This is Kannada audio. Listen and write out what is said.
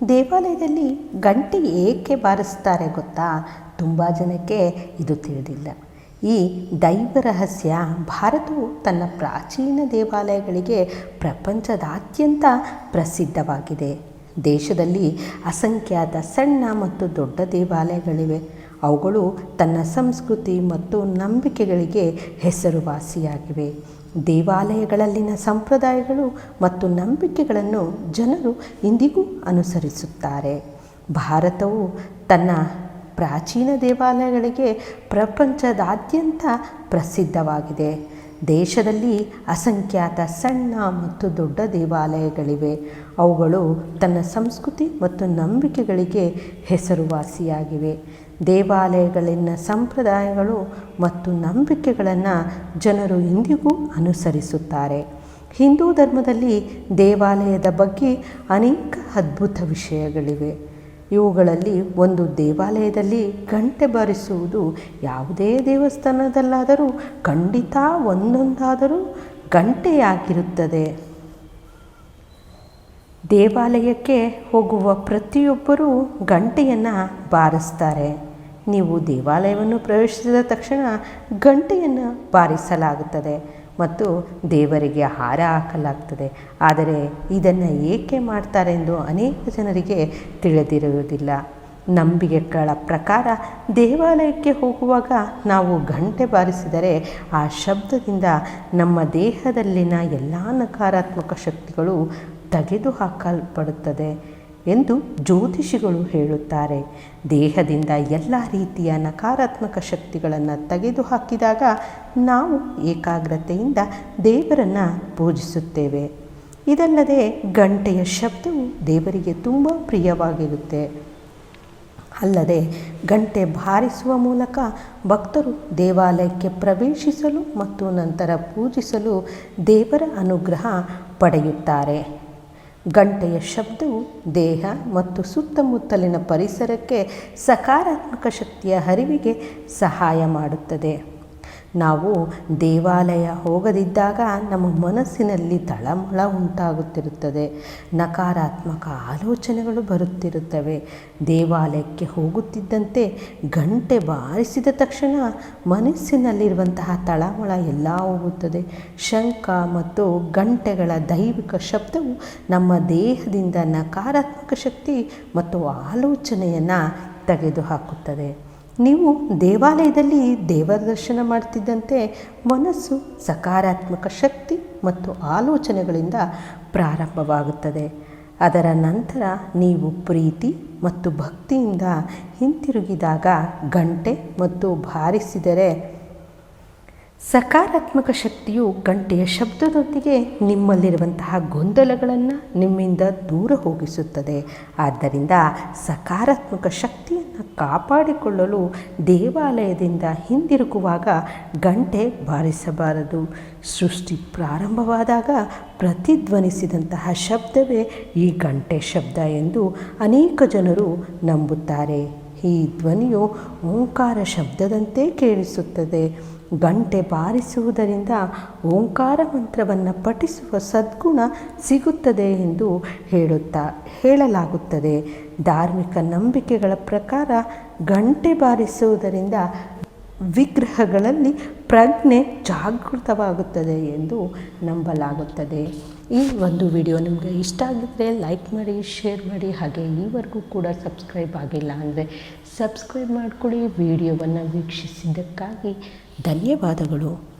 ದೇವಾಲಯದಲ್ಲಿ ಗಂಟೆ ಏಕೆ ಬಾರಿಸ್ತಾರೆ ಗೊತ್ತಾ? ತುಂಬ ಜನಕ್ಕೆ ಇದು ತಿಳಿದಿಲ್ಲ. ಈ ದೈವ ರಹಸ್ಯ ಭಾರತವು ತನ್ನ ಪ್ರಾಚೀನ ದೇವಾಲಯಗಳಿಗೆ ಪ್ರಪಂಚದಾದ್ಯಂತ ಪ್ರಸಿದ್ಧವಾಗಿದೆ. ದೇಶದಲ್ಲಿ ಅಸಂಖ್ಯಾತ ಸಣ್ಣ ಮತ್ತು ದೊಡ್ಡ ದೇವಾಲಯಗಳಿವೆ. ಅವುಗಳು ತನ್ನ ಸಂಸ್ಕೃತಿ ಮತ್ತು ನಂಬಿಕೆಗಳಿಗೆ ಹೆಸರುವಾಸಿಯಾಗಿವೆ. ದೇವಾಲಯಗಳಲ್ಲಿನ ಸಂಪ್ರದಾಯಗಳು ಮತ್ತು ನಂಬಿಕೆಗಳನ್ನು ಜನರು ಇಂದಿಗೂ ಅನುಸರಿಸುತ್ತಾರೆ. ಭಾರತವು ತನ್ನ ಪ್ರಾಚೀನ ದೇವಾಲಯಗಳಿಗೆ ಪ್ರಪಂಚದಾದ್ಯಂತ ಪ್ರಸಿದ್ಧವಾಗಿದೆ. ದೇಶದಲ್ಲಿ ಅಸಂಖ್ಯಾತ ಸಣ್ಣ ಮತ್ತು ದೊಡ್ಡ ದೇವಾಲಯಗಳಿವೆ. ಅವುಗಳು ತನ್ನ ಸಂಸ್ಕೃತಿ ಮತ್ತು ನಂಬಿಕೆಗಳಿಗೆ ಹೆಸರುವಾಸಿಯಾಗಿವೆ. ದೇವಾಲಯಗಳಲ್ಲಿನ ಸಂಪ್ರದಾಯಗಳು ಮತ್ತು ನಂಬಿಕೆಗಳನ್ನು ಜನರು ಇಂದಿಗೂ ಅನುಸರಿಸುತ್ತಾರೆ. ಹಿಂದೂ ಧರ್ಮದಲ್ಲಿ ದೇವಾಲಯದ ಬಗ್ಗೆ ಅನೇಕ ಅದ್ಭುತ ವಿಷಯಗಳಿವೆ. ಇವುಗಳಲ್ಲಿ ಒಂದು, ದೇವಾಲಯದಲ್ಲಿ ಗಂಟೆ ಬಾರಿಸುವುದು. ಯಾವುದೇ ದೇವಸ್ಥಾನದಲ್ಲಾದರೂ ಖಂಡಿತ ಒಂದೊಂದಾದರೂ ಗಂಟೆಯಾಗಿರುತ್ತದೆ. ದೇವಾಲಯಕ್ಕೆ ಹೋಗುವ ಪ್ರತಿಯೊಬ್ಬರೂ ಗಂಟೆಯನ್ನು ಬಾರಿಸ್ತಾರೆ. ನೀವು ದೇವಾಲಯವನ್ನು ಪ್ರವೇಶಿಸಿದ ತಕ್ಷಣ ಗಂಟೆಯನ್ನು ಬಾರಿಸಲಾಗುತ್ತದೆ ಮತ್ತು ದೇವರಿಗೆ ಹಾರ ಹಾಕಲಾಗ್ತದೆ. ಆದರೆ ಇದನ್ನು ಏಕೆ ಮಾಡ್ತಾರೆ ಎಂದು ಅನೇಕ ಜನರಿಗೆ ತಿಳಿದಿರುವುದಿಲ್ಲ. ನಂಬಿಕೆಗಳ ಪ್ರಕಾರ ದೇವಾಲಯಕ್ಕೆ ಹೋಗುವಾಗ ನಾವು ಗಂಟೆ ಬಾರಿಸಿದರೆ ಆ ಶಬ್ದದಿಂದ ನಮ್ಮ ದೇಹದಲ್ಲಿನ ಎಲ್ಲ ನಕಾರಾತ್ಮಕ ಶಕ್ತಿಗಳು ತೆಗೆದುಹಾಕಲ್ಪಡುತ್ತದೆ ಎಂದು ಜ್ಯೋತಿಷಿಗಳು ಹೇಳುತ್ತಾರೆ. ದೇಹದಿಂದ ಎಲ್ಲ ರೀತಿಯ ನಕಾರಾತ್ಮಕ ಶಕ್ತಿಗಳನ್ನು ತೆಗೆದುಹಾಕಿದಾಗ ನಾವು ಏಕಾಗ್ರತೆಯಿಂದ ದೇವರನ್ನು ಪೂಜಿಸುತ್ತೇವೆ. ಇದಲ್ಲದೆ ಗಂಟೆಯ ಶಬ್ದವು ದೇವರಿಗೆ ತುಂಬ ಪ್ರಿಯವಾಗಿರುತ್ತೆ. ಅಲ್ಲದೆ ಗಂಟೆ ಬಾರಿಸುವ ಮೂಲಕ ಭಕ್ತರು ದೇವಾಲಯಕ್ಕೆ ಪ್ರವೇಶಿಸಲು ಮತ್ತು ನಂತರ ಪೂಜಿಸಲು ದೇವರ ಅನುಗ್ರಹ ಪಡೆಯುತ್ತಾರೆ. ಗಂಟೆಯ ಶಬ್ದವು ದೇಹ ಮತ್ತು ಸುತ್ತಮುತ್ತಲಿನ ಪರಿಸರಕ್ಕೆ ಸಕಾರಾತ್ಮಕ ಶಕ್ತಿಯ ಹರಿವಿಗೆ ಸಹಾಯ ಮಾಡುತ್ತದೆ. ನಾವು ದೇವಾಲಯ ಹೋಗದಿದ್ದಾಗ ನಮ್ಮ ಮನಸ್ಸಿನಲ್ಲಿ ತಳಮಳ ಉಂಟಾಗುತ್ತಿರುತ್ತದೆ. ನಕಾರಾತ್ಮಕ ಆಲೋಚನೆಗಳು ಬರುತ್ತಿರುತ್ತವೆ. ದೇವಾಲಯಕ್ಕೆ ಹೋಗುತ್ತಿದ್ದಂತೆ ಗಂಟೆ ಬಾರಿಸಿದ ತಕ್ಷಣ ಮನಸ್ಸಿನಲ್ಲಿರುವಂತಹ ತಳಮಳ ಎಲ್ಲ ಹೋಗುತ್ತದೆ. ಶಂಖ ಮತ್ತು ಗಂಟೆಗಳ ದೈವಿಕ ಶಬ್ದವು ನಮ್ಮ ದೇಹದಿಂದ ನಕಾರಾತ್ಮಕ ಶಕ್ತಿ ಮತ್ತು ಆಲೋಚನೆಯನ್ನು ತೆಗೆದುಹಾಕುತ್ತದೆ. ನೀವು ದೇವಾಲಯದಲ್ಲಿ ದೇವರ ದರ್ಶನ ಮಾಡ್ತಿದ್ದಂತೆ ಮನಸ್ಸು ಸಕಾರಾತ್ಮಕ ಶಕ್ತಿ ಮತ್ತು ಆಲೋಚನೆಗಳಿಂದ ಪ್ರಾರಂಭವಾಗುತ್ತದೆ. ಅದರ ನಂತರ ನೀವು ಪ್ರೀತಿ ಮತ್ತು ಭಕ್ತಿಯಿಂದ ಹಿಂತಿರುಗಿದಾಗ ಗಂಟೆ ಮತ್ತು ಬಾರಿಸಿದರೆ ಸಕಾರಾತ್ಮಕ ಶಕ್ತಿಯು ಗಂಟೆಯ ಶಬ್ದದೊಂದಿಗೆ ನಿಮ್ಮಲ್ಲಿರುವಂತಹ ಗೊಂದಲಗಳನ್ನು ನಿಮ್ಮಿಂದ ದೂರ ಹೋಗಿಸುತ್ತದೆ. ಆದ್ದರಿಂದ ಸಕಾರಾತ್ಮಕ ಶಕ್ತಿಯನ್ನು ಕಾಪಾಡಿಕೊಳ್ಳಲು ದೇವಾಲಯದಿಂದ ಹಿಂದಿರುಗುವಾಗ ಗಂಟೆ ಬಾರಿಸಬಾರದು. ಸೃಷ್ಟಿ ಪ್ರಾರಂಭವಾದಾಗ ಪ್ರತಿಧ್ವನಿಸಿದಂತಹ ಶಬ್ದವೇ ಈ ಗಂಟೆ ಶಬ್ದ ಎಂದು ಅನೇಕ ಜನರು ನಂಬುತ್ತಾರೆ. ಈ ಧ್ವನಿಯು ಓಂಕಾರ ಶಬ್ದದಂತೆ ಕೇಳಿಸುತ್ತದೆ. ಗಂಟೆ ಬಾರಿಸುವುದರಿಂದ ಓಂಕಾರ ಮಂತ್ರವನ್ನು ಪಠಿಸುವ ಸದ್ಗುಣ ಸಿಗುತ್ತದೆ ಎಂದು ಹೇಳಲಾಗುತ್ತದೆ. ಧಾರ್ಮಿಕ ನಂಬಿಕೆಗಳ ಪ್ರಕಾರ ಗಂಟೆ ಬಾರಿಸುವುದರಿಂದ ವಿಗ್ರಹಗಳಲ್ಲಿ ಪ್ರಜ್ಞೆ ಜಾಗೃತವಾಗುತ್ತದೆ ಎಂದು ನಂಬಲಾಗುತ್ತದೆ. ಈ ಒಂದು ವಿಡಿಯೋ ನಿಮಗೆ ಇಷ್ಟ ಆಗಿದ್ದರೆ ಲೈಕ್ ಮಾಡಿ, ಶೇರ್ ಮಾಡಿ. ಹಾಗೆ ಈವರೆಗೂ ಕೂಡ ಸಬ್ಸ್ಕ್ರೈಬ್ ಆಗಿಲ್ಲ ಅಂದರೆ ಸಬ್ಸ್ಕ್ರೈಬ್ ಮಾಡಿಕೊಡಿ. ವಿಡಿಯೋವನ್ನು ವೀಕ್ಷಿಸಿದ್ದಕ್ಕಾಗಿ ಧನ್ಯವಾದಗಳು.